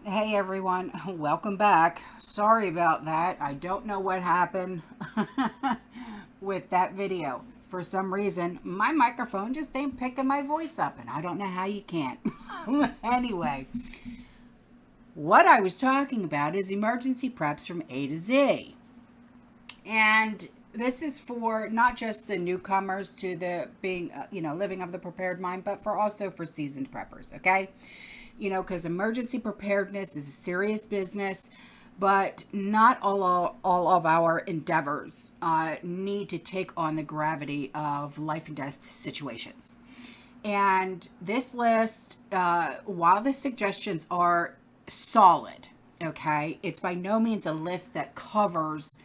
Hey everyone, welcome back. Sorry about that. I don't know what happened with that video. For some reason, my microphone just ain't picking my voice up, and I don't know how you can't. Anyway, what I was talking about is emergency preps from A to Z. And this is for not just the newcomers to the being, living of the prepared mind, but for also for seasoned preppers, okay? Because emergency preparedness is a serious business, but not all of our endeavors need to take on the gravity of life and death situations. And this list, while the suggestions are solid, okay, it's by no means a list that covers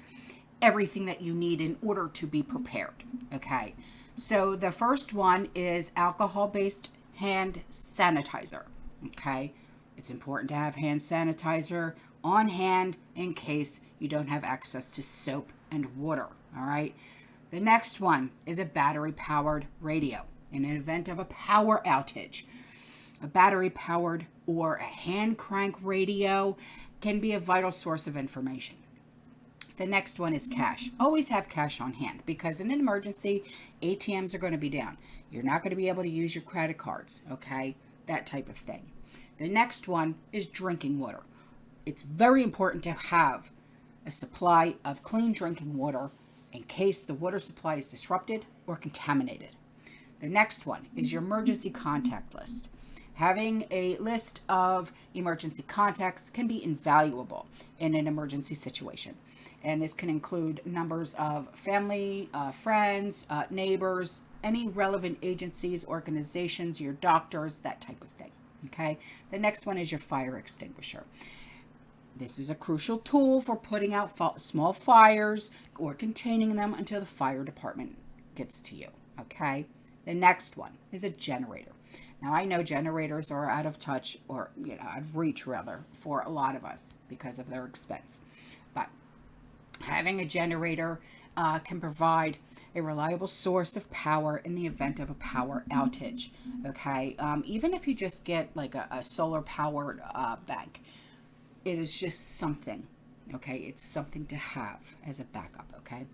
everything that you need in order to be prepared, okay? So the first one is alcohol-based hand sanitizer. Okay, it's important to have hand sanitizer on hand in case you don't have access to soap and water. All right, the next one is a battery powered radio. In an event of a power outage, a battery powered or a hand crank radio can be a vital source of information. The next one is cash. Always have cash on hand because in an emergency, ATMs are going to be down. You're not going to be able to use your credit cards, okay? That type of thing. The next one is drinking water. It's very important to have a supply of clean drinking water in case the water supply is disrupted or contaminated. The next one is your emergency contact list. Having a list of emergency contacts can be invaluable in an emergency situation. And this can include numbers of family, friends, neighbors, any relevant agencies, organizations, your doctors, that type of thing. Okay. The next one is your fire extinguisher. This is a crucial tool for putting out small fires or containing them until the fire department gets to you. Okay. The next one is a generator. Now, I know generators are out of touch or, out of reach rather for a lot of us because of their expense. But having a generator can provide a reliable source of power in the event of a power outage. Okay. Even if you just get like a solar powered bank, it is just something. Okay. It's something to have as a backup. Okay.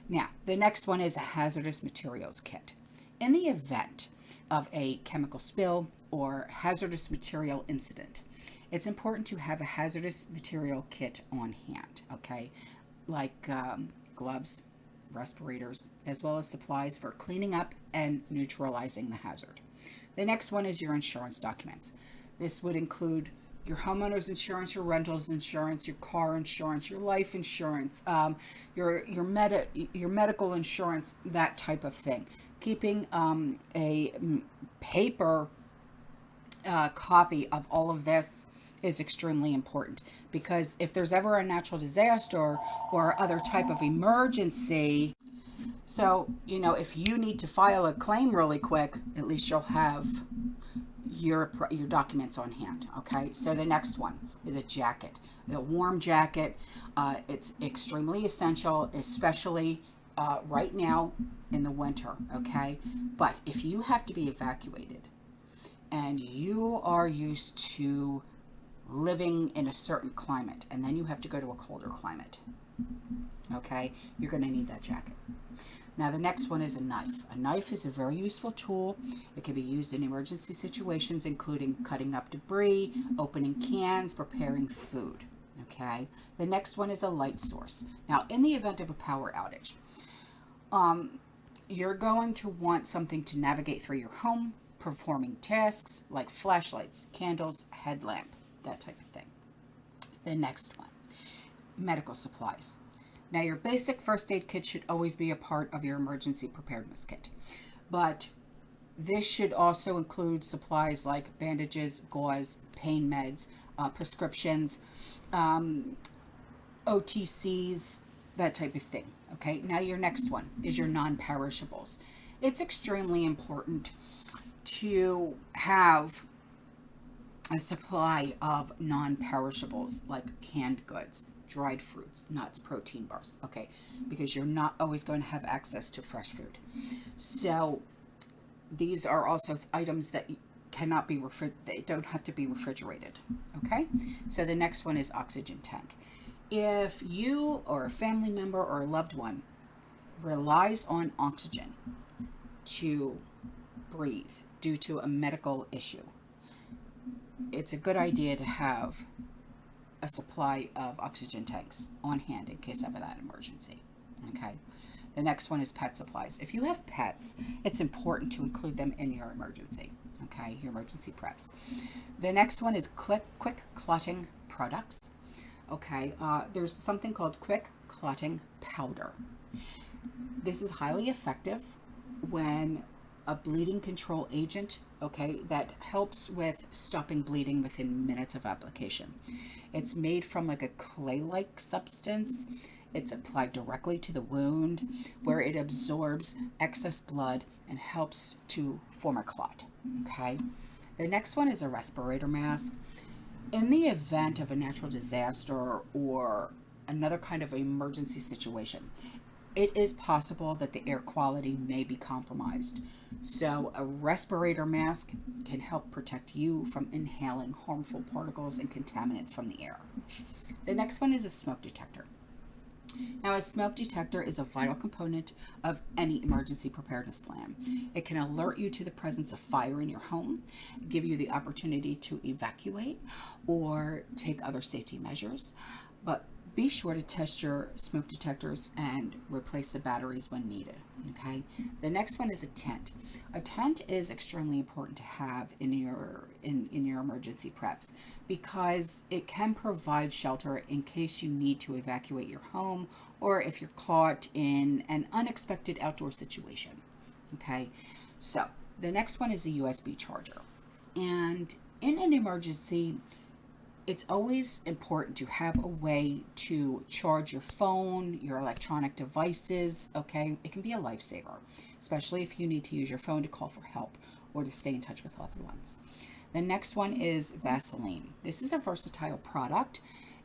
Now, the next one is a hazardous materials kit. In the event of a chemical spill or hazardous material incident, it's important to have a hazardous material kit on hand, okay? Like gloves, respirators, as well as supplies for cleaning up and neutralizing the hazard. The next one is your insurance documents. This would include your homeowner's insurance, your rental's insurance, your car insurance, your life insurance, your medical insurance, that type of thing. Keeping a paper copy of all of this is extremely important because if there's ever a natural disaster or other type of emergency, so if you need to file a claim really quick, at least you'll have your documents on hand. Okay, so the next one is a jacket, a warm jacket. It's extremely essential, especially right now in the winter. Okay, but if you have to be evacuated and you are used to living in a certain climate and then you have to go to a colder climate, okay, you're going to need that jacket. Now, the next one is a knife. A knife is a very useful tool. It can be used in emergency situations, including cutting up debris, opening cans, preparing food. Okay. The next one is a light source. Now, in the event of a power outage, you're going to want something to navigate through your home, performing tasks like flashlights, candles, headlamp, that type of thing. The next one, medical supplies. Now, your basic first aid kit should always be a part of your emergency preparedness kit, but this should also include supplies like bandages, gauze, pain meds, prescriptions, OTCs, that type of thing. Okay, now your next one is your non-perishables. It's extremely important to have a supply of non-perishables like canned goods, dried fruits, nuts, protein bars, okay, because you're not always going to have access to fresh food. So these are also items that cannot be they don't have to be refrigerated. Okay, so the next one is oxygen tank. If you or a family member or a loved one relies on oxygen to breathe due to a medical issue, it's a good idea to have a supply of oxygen tanks on hand in case of that emergency. Okay. The next one is pet supplies. If you have pets, it's important to include them in your emergency. Okay, your emergency preps. The next one is quick clotting products. Okay, there's something called quick clotting powder. This is highly effective when a bleeding control agent, okay, that helps with stopping bleeding within minutes of application. It's made from like a clay-like substance. It's applied directly to the wound where it absorbs excess blood and helps to form a clot. Okay. The next one is a respirator mask. In the event of a natural disaster or another kind of emergency situation, it is possible that the air quality may be compromised. So a respirator mask can help protect you from inhaling harmful particles and contaminants from the air. The next one is a smoke detector. Now, a smoke detector is a vital component of any emergency preparedness plan. It can alert you to the presence of fire in your home, give you the opportunity to evacuate or take other safety measures, but be sure to test your smoke detectors and replace the batteries when needed. Okay. The next one is a tent. A tent is extremely important to have in your emergency preps because it can provide shelter in case you need to evacuate your home or if you're caught in an unexpected outdoor situation. Okay. So the next one is a USB charger. And in an emergency, it's always important to have a way to charge your phone, your electronic devices, okay? It can be a lifesaver, especially if you need to use your phone to call for help or to stay in touch with loved ones. The next one is Vaseline. This is a versatile product,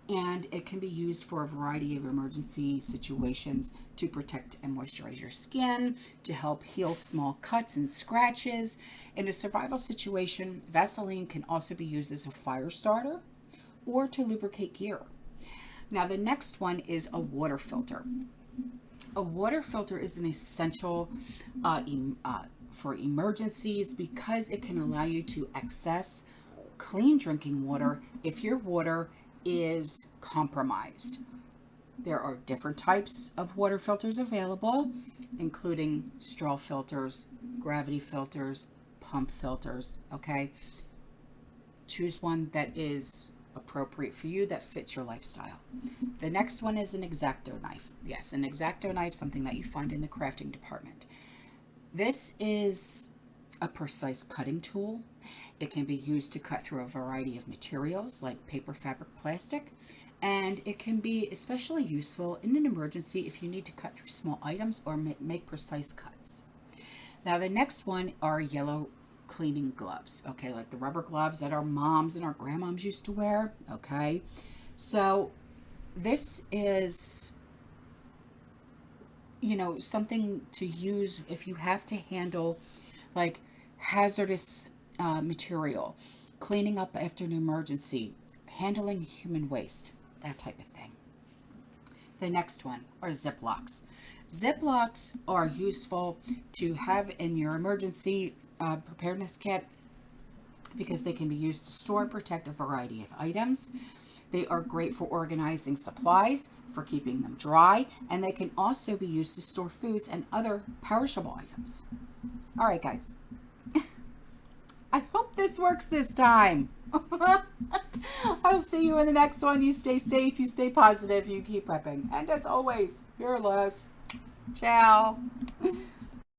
and it can be used for a variety of emergency situations to protect and moisturize your skin, to help heal small cuts and scratches. In a survival situation, Vaseline can also be used as a fire starter or to lubricate gear. Now, the next one is a water filter. A water filter is an essential for emergencies because it can allow you to access clean drinking water if your water is compromised. There are different types of water filters available, including straw filters, gravity filters, pump filters, okay? Choose one that is appropriate for you, that fits your lifestyle. The next one is an X-Acto knife. Yes, an X-Acto knife, something that you find in the crafting department. This is a precise cutting tool. It can be used to cut through a variety of materials like paper, fabric, plastic, and it can be especially useful in an emergency if you need to cut through small items or make precise cuts. Now, the next one are yellow cleaning gloves, okay, like the rubber gloves that our moms and our grandmoms used to wear, okay? So this is, you know, something to use if you have to handle like hazardous material, cleaning up after an emergency, handling human waste, that type of thing. The next one are Ziplocs. Ziplocs are useful to have in your emergency preparedness kit because they can be used to store and protect a variety of items. They are great for organizing supplies, for keeping them dry, and they can also be used to store foods and other perishable items. All right, guys. I hope this works this time. I'll see you in the next one. You stay safe, you stay positive, you keep prepping. And as always, fearless. Ciao.